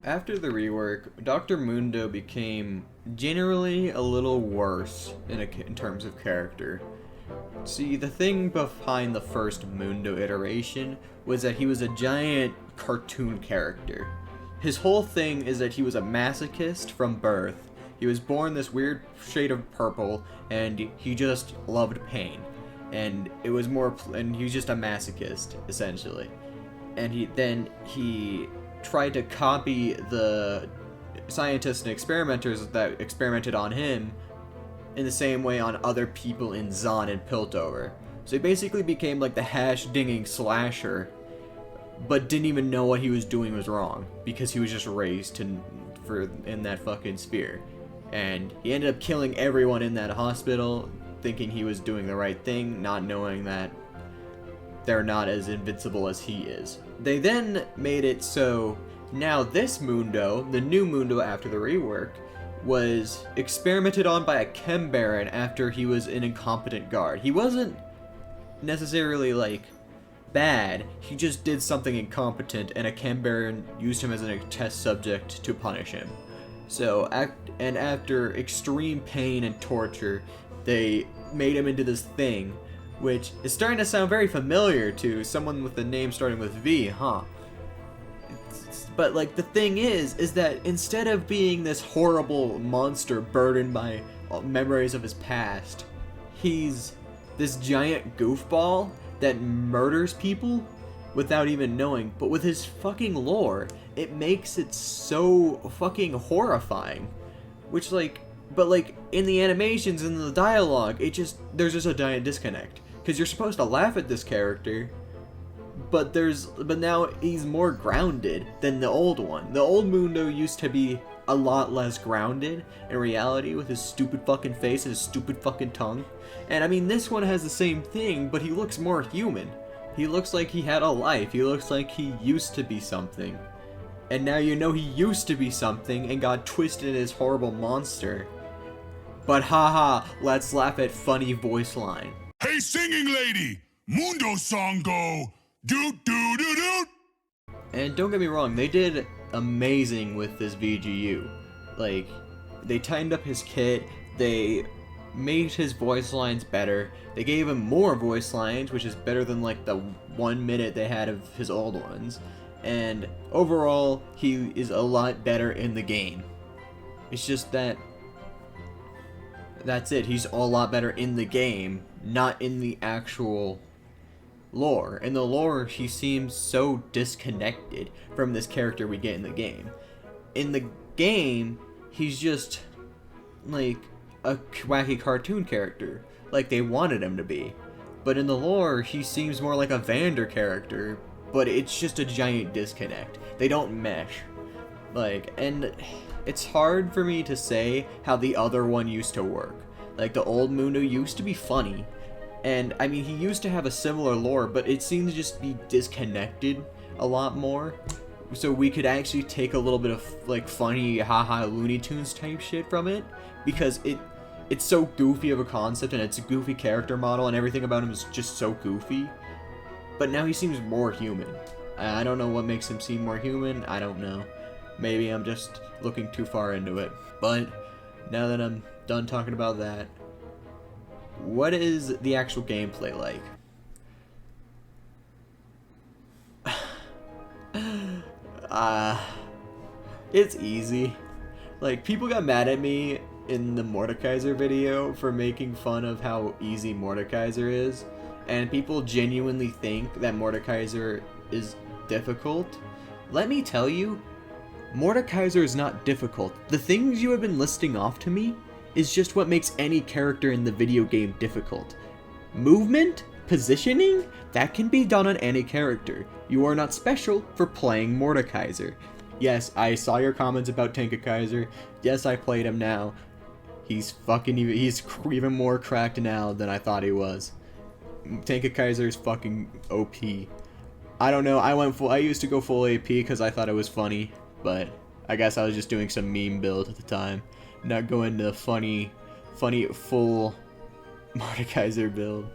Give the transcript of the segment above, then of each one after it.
After the rework, Dr.Mundo became generally a little worse in terms of character. See, the thing behind the first Mundo iteration was that he was a giant cartoon character. His whole thing is that he was a masochist from birth. He was born this weird shade of purple, and he just loved pain. And it was more, and he was just a masochist, essentially. And he tried to copy the scientists and experimenters that experimented on him in the same way on other people in Zon and Piltover. So he basically became like the hash-dinging slasher, but didn't even know what he was doing was wrong, because he was just raised in that fucking sphere. And he ended up killing everyone in that hospital, thinking he was doing the right thing, not knowing that they're not as invincible as he is. They then made it so now this Mundo, the new Mundo after the rework, was experimented on by a chem baron after he was an incompetent guard. He wasn't necessarily like bad, he just did something incompetent, and a chem baron used him as a test subject to punish him. So, after extreme pain and torture, they made him into this thing, which is starting to sound very familiar to someone with a name starting with V, huh? But like the thing is that instead of being this horrible monster burdened by memories of his past, he's this giant goofball that murders people without even knowing. But with his fucking lore, it makes it so fucking horrifying. Which but in the animations and the dialogue, there's just a giant disconnect. Because you're supposed to laugh at this character, but now he's more grounded than the old one. The old Mundo used to be a lot less grounded in reality, with his stupid fucking face and his stupid fucking tongue. And I mean, this one has the same thing, but he looks more human. He looks like he had a life. He looks like he used to be something. And now you know he used to be something and got twisted in his horrible monster. But haha, let's laugh at funny voice line. Hey, singing lady! Mundo song go! Doot doot doot doot! And don't get me wrong, they did amazing with this VGU. Like, they tightened up his kit, they made his voice lines better, they gave him more voice lines, which is better than like the 1 minute they had of his old ones. And overall, he is a lot better in the game. It's just that's it, he's a lot better in the game, not in the actual lore. In the lore, he seems so disconnected from this character we get in the game. In the game, he's just like a wacky cartoon character, like they wanted him to be. But in the lore, he seems more like a Vander character, but it's just a giant disconnect. They don't mesh. And it's hard for me to say how the other one used to work. Like, the old Mundo used to be funny, and I mean, he used to have a similar lore, but it seemed to just be disconnected a lot more. So we could actually take a little bit of like funny haha Looney Tunes type shit from it, because it's so goofy of a concept, and it's a goofy character model, and everything about him is just so goofy. But now he seems more human. I don't know what makes him seem more human, I don't know. Maybe I'm just looking too far into it. But now that I'm done talking about that, what is the actual gameplay like? It's easy. Like, people got mad at me in the Mordekaiser video for making fun of how easy Mordekaiser is, and people genuinely think that Mordekaiser is difficult. Let me tell you, Mordekaiser is not difficult. The things you have been listing off to me is just what makes any character in the video game difficult. Movement, positioning, that can be done on any character. You are not special for playing Mordekaiser. Yes, I saw your comments about Tenkaiser. Yes, I played him now. He's even more cracked now than I thought he was. Tenkaiser is fucking OP. I don't know, I used to go full AP because I thought it was funny, but I guess I was just doing some meme build at the time, not going to funny full Mordekaiser build.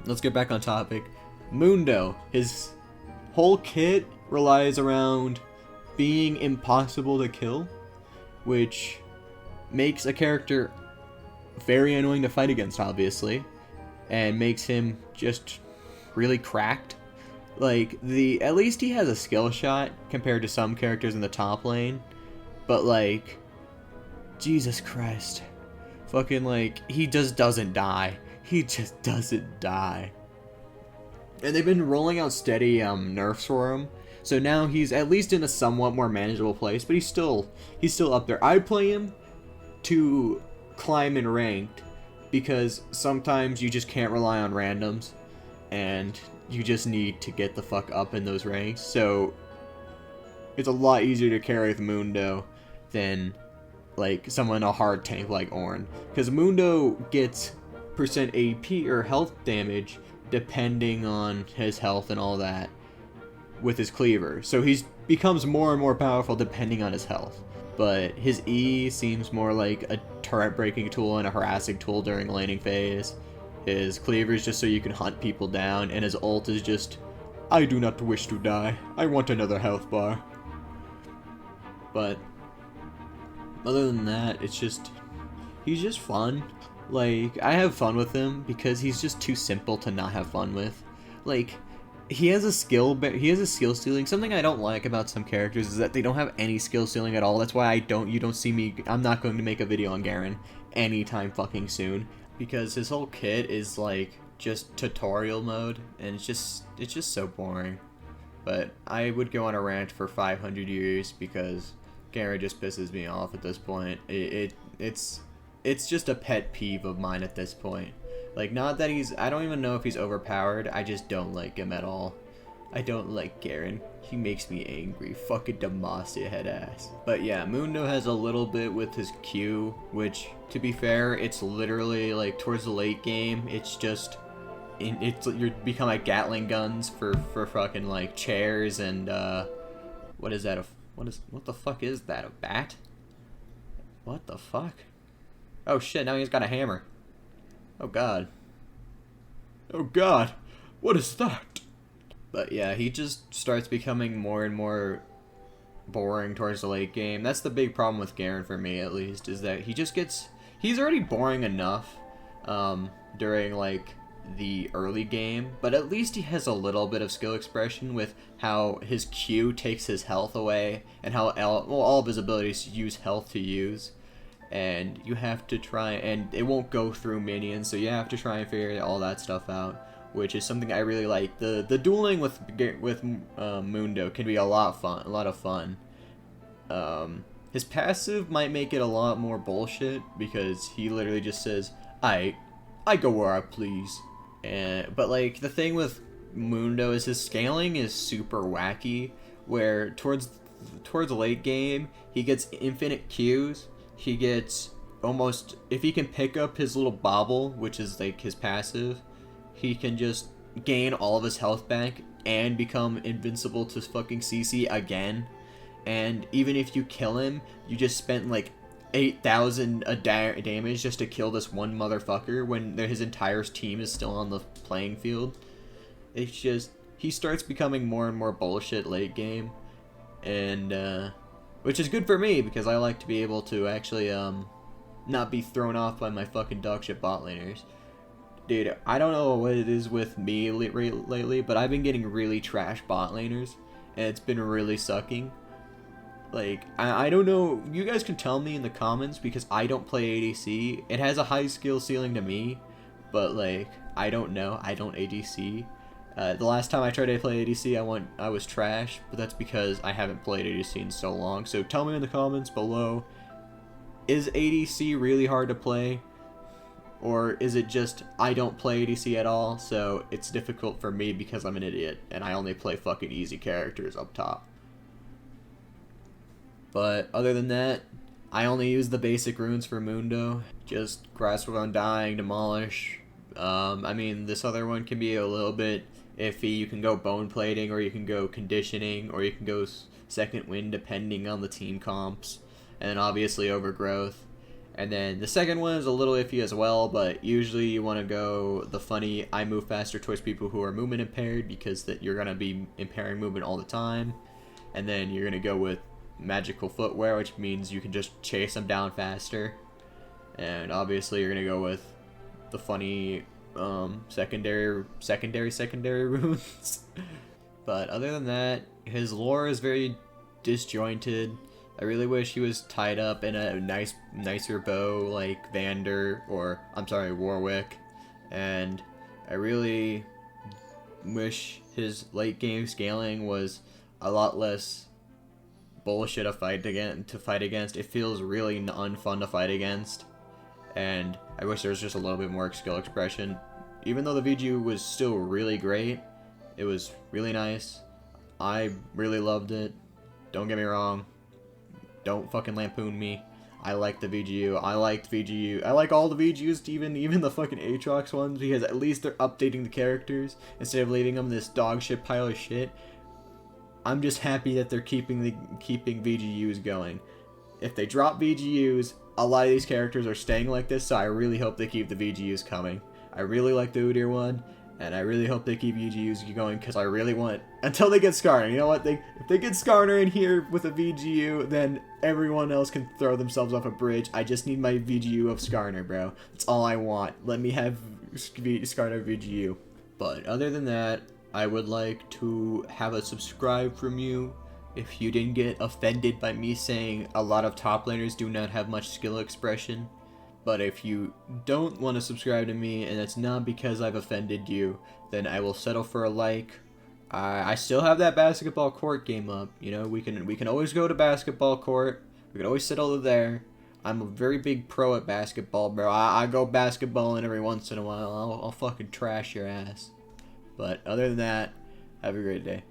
Let's get back on topic. Mundo, his whole kit relies around being impossible to kill, which makes a character very annoying to fight against, obviously, and makes him just really cracked. Like, at least he has a skill shot compared to some characters in the top lane, but like, Jesus Christ. Fucking, like, he just doesn't die. He just doesn't die. And they've been rolling out steady nerfs for him, so now he's at least in a somewhat more manageable place, but he's still up there. I play him to climb in ranked, because sometimes you just can't rely on randoms, and you just need to get the fuck up in those ranks. So it's a lot easier to carry with Mundo than like someone a hard tank like Ornn, because Mundo gets percent AP or health damage depending on his health and all that with his cleaver. So he becomes more and more powerful depending on his health. But his E seems more like a turret breaking tool and a harassing tool during laning phase. His cleaver is just so you can hunt people down, and his ult is just, I do not wish to die. I want another health bar. But other than that, it's just, he's just fun. Like, I have fun with him because he's just too simple to not have fun with. Like, he has a skill ceiling. Something I don't like about some characters is that they don't have any skill ceiling at all. That's why you don't see me, I'm not going to make a video on Garen anytime fucking soon, because his whole kit is like just tutorial mode, and it's just so boring. But I would go on a rant for 500 years because Garen just pisses me off at this point. It's just a pet peeve of mine at this point. Like, not that I don't even know if he's overpowered, I just don't like him at all. I don't like Garen. He makes me angry. Fucking Demacia head ass. But yeah, Mundo has a little bit with his Q, which, to be fair, it's literally, like, towards the late game, it's just, you become like Gatling guns for fucking, like, chairs and, what is that? What the fuck is that? A bat? What the fuck? Oh shit, now he's got a hammer. Oh god. Oh god. What is that? But yeah, he just starts becoming more and more boring towards the late game. That's the big problem with Garen for me, at least, is that he's already boring enough during like the early game, but at least he has a little bit of skill expression with how his Q takes his health away and how all of his abilities use health to use. And you have to try, and it won't go through minions, so you have to try and figure all that stuff out, which is something I really like. The dueling with Mundo can be a lot of fun. His passive might make it a lot more bullshit because he literally just says, I go where I please. But like the thing with Mundo is his scaling is super wacky, where towards the late game he gets infinite Qs. He gets almost, if he can pick up his little bobble, which is like his passive, he can just gain all of his health back and become invincible to fucking CC again. And even if you kill him, you just spent like 8,000 damage just to kill this one motherfucker when his entire team is still on the playing field. It's just, he starts becoming more and more bullshit late game, and which is good for me because I like to be able to actually not be thrown off by my fucking dogshit bot laners. Dude, I don't know what it is with me lately, but I've been getting really trash bot laners, and it's been really sucking. Like, I don't know, you guys can tell me in the comments because I don't play ADC. It has a high skill ceiling to me, but like, I don't know, I don't ADC. The last time I tried to play ADC, I was trash, but that's because I haven't played ADC in so long. So tell me in the comments below, is ADC really hard to play? Or is it just, I don't play ADC at all, so it's difficult for me because I'm an idiot, and I only play fucking easy characters up top. But other than that, I only use the basic runes for Mundo. Just Grasp of Undying, Demolish. I mean, this other one can be a little bit iffy. You can go Bone Plating, or you can go Conditioning, or you can go Second Wind depending on the team comps. And then obviously Overgrowth. And then the second one is a little iffy as well, but usually you want to go the funny I move faster towards people who are movement impaired, because that you're going to be impairing movement all the time. And then you're going to go with magical footwear, which means you can just chase them down faster. And obviously you're going to go with the funny secondary runes. But other than that, his lore is very disjointed. I really wish he was tied up in a nicer bow like Warwick. And I really wish his late game scaling was a lot less bullshit to fight against. It feels really unfun to fight against. And I wish there was just a little bit more skill expression. Even though the VGU was still really great, it was really nice. I really loved it. Don't get me wrong. Don't fucking lampoon me. I like the VGU. I liked VGU. I like all the VGUs, even the fucking Aatrox ones, because at least they're updating the characters instead of leaving them this dog shit pile of shit. I'm just happy that they're keeping VGUs going. If they drop VGUs, a lot of these characters are staying like this, so I really hope they keep the VGUs coming. I really like the Udyr one, and I really hope they keep VGUs going, because I really want, until they get Skarner. You know what? If they get Skarner in here with a VGU, then everyone else can throw themselves off a bridge. I just need my VGU of Skarner, bro. That's all I want. Let me have Skarner VGU. But other than that, I would like to have a subscribe from you if you didn't get offended by me saying a lot of top laners do not have much skill expression. But if you don't want to subscribe to me, and it's not because I've offended you, then I will settle for a like. I still have that basketball court game up. You know, we can always go to basketball court. We can always settle there. I'm a very big pro at basketball, bro. I go basketballing every once in a while. I'll fucking trash your ass. But other than that, have a great day.